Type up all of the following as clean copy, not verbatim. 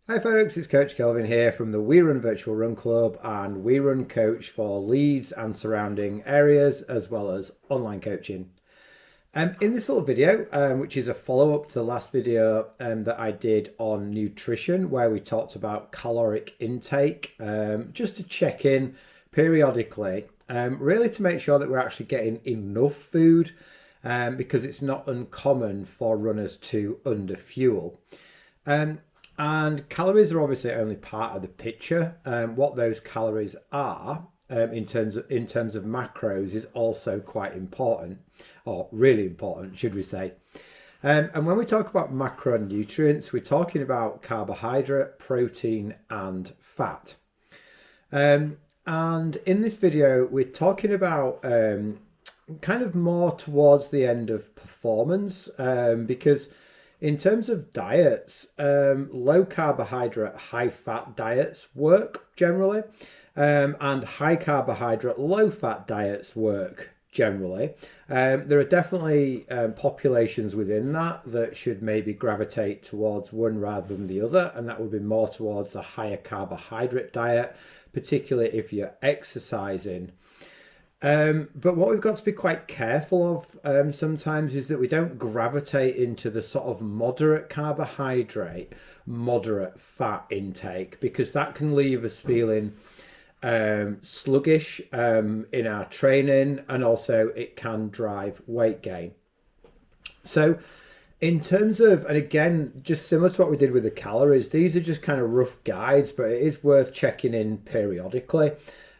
Hi folks, it's Coach Kelvin here from the We Run Virtual Run Club and We Run Coach for Leeds and surrounding areas as well as online coaching. In this little video, which is a follow-up to the last video that I did on nutrition, where we talked about caloric intake, just to check in periodically, really to make sure that we're actually getting enough food, because it's not uncommon for runners to underfuel. And calories are obviously only part of the picture. What those calories are, in terms of macros, is also quite important, or really important, should we say? And when we talk about macronutrients, we're talking about carbohydrate, protein, and fat. And in this video, we're talking about kind of more towards the end of performance, because in terms of diets, low carbohydrate, high fat diets work generally, and high carbohydrate, low fat diets work generally. There are definitely populations within that should maybe gravitate towards one rather than the other, and that would be more towards a higher carbohydrate diet, particularly if you're exercising. But what we've got to be quite careful of sometimes is that we don't gravitate into the sort of moderate carbohydrate, moderate fat intake, because that can leave us feeling sluggish in our training, and also it can drive weight gain. So in terms of, and again, just similar to what we did with the calories, these are just kind of rough guides, but it is worth checking in periodically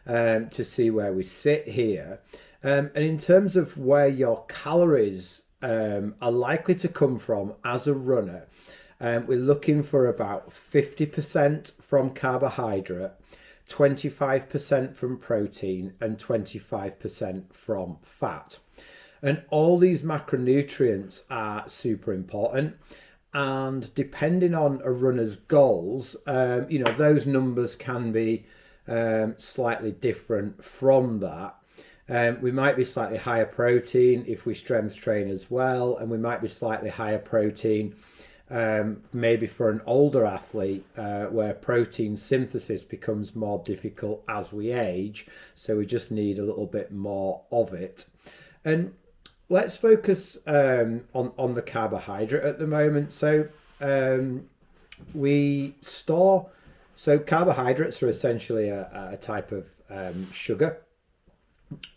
to see where we sit here. And in terms of where your calories are likely to come from as a runner, we're looking for about 50% from carbohydrate, 25% from protein, and 25% from fat. And all these macronutrients are super important. And depending on a runner's goals, those numbers can be slightly different from that. We might be slightly higher protein if we strength train as well, and we might be slightly higher protein maybe for an older athlete where protein synthesis becomes more difficult as we age, so we just need a little bit more of it. And let's focus on the carbohydrate at the moment. So we store. So carbohydrates are essentially a type of sugar,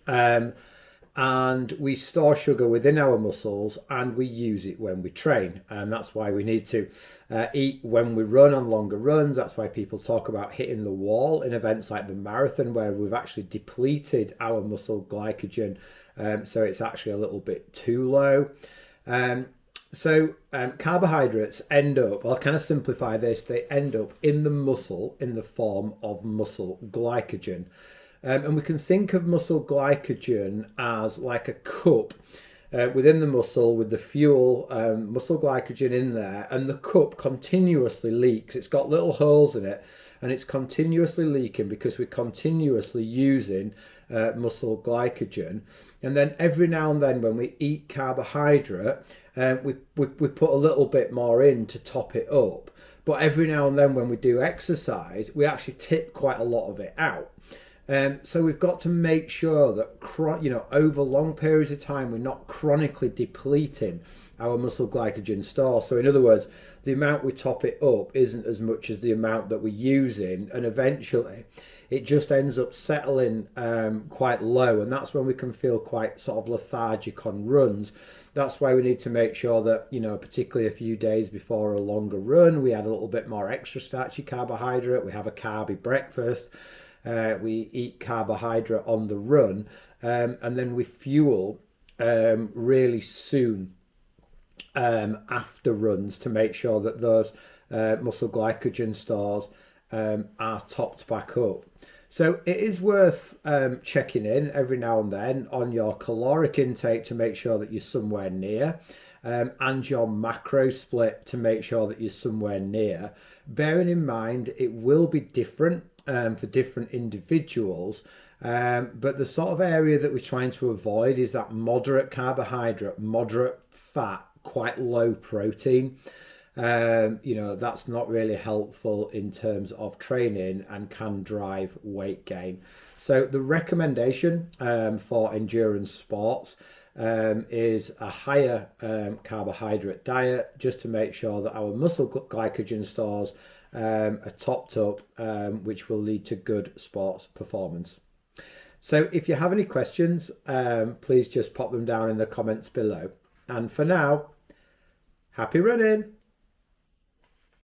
and we store sugar within our muscles, and we use it when we train. And that's why we need to eat when we run on longer runs. That's why people talk about hitting the wall in events like the marathon, where we've actually depleted our muscle glycogen, so it's actually a little bit too low. So carbohydrates end up, I'll kind of simplify this, they end up in the muscle in the form of muscle glycogen. And we can think of muscle glycogen as like a cup within the muscle with the fuel, muscle glycogen in there, and the cup continuously leaks. It's got little holes in it, and it's continuously leaking because we're continuously using muscle glycogen. And then every now and then when we eat carbohydrate, we put a little bit more in to top it up. But every now and then when we do exercise, we actually tip quite a lot of it out. So we've got to make sure that over long periods of time we're not chronically depleting our muscle glycogen store. So in other words, the amount we top it up isn't as much as the amount that we're using, and eventually it just ends up settling quite low, and that's when we can feel quite sort of lethargic on runs. That's why we need to make sure that, particularly a few days before a longer run, we add a little bit more extra starchy carbohydrate, we have a carby breakfast, we eat carbohydrate on the run, and then we fuel really soon after runs to make sure that those muscle glycogen stores are topped back up. So it is worth checking in every now and then on your caloric intake to make sure that you're somewhere near, and your macro split to make sure that you're somewhere near. Bearing in mind it will be different for different individuals, but the sort of area that we're trying to avoid is that moderate carbohydrate, moderate fat, quite low protein. That's not really helpful in terms of training and can drive weight gain. So the recommendation for endurance sports is a higher carbohydrate diet, just to make sure that our muscle glycogen stores are topped up, which will lead to good sports performance. So if you have any questions, please just pop them down in the comments below. And for now, happy running!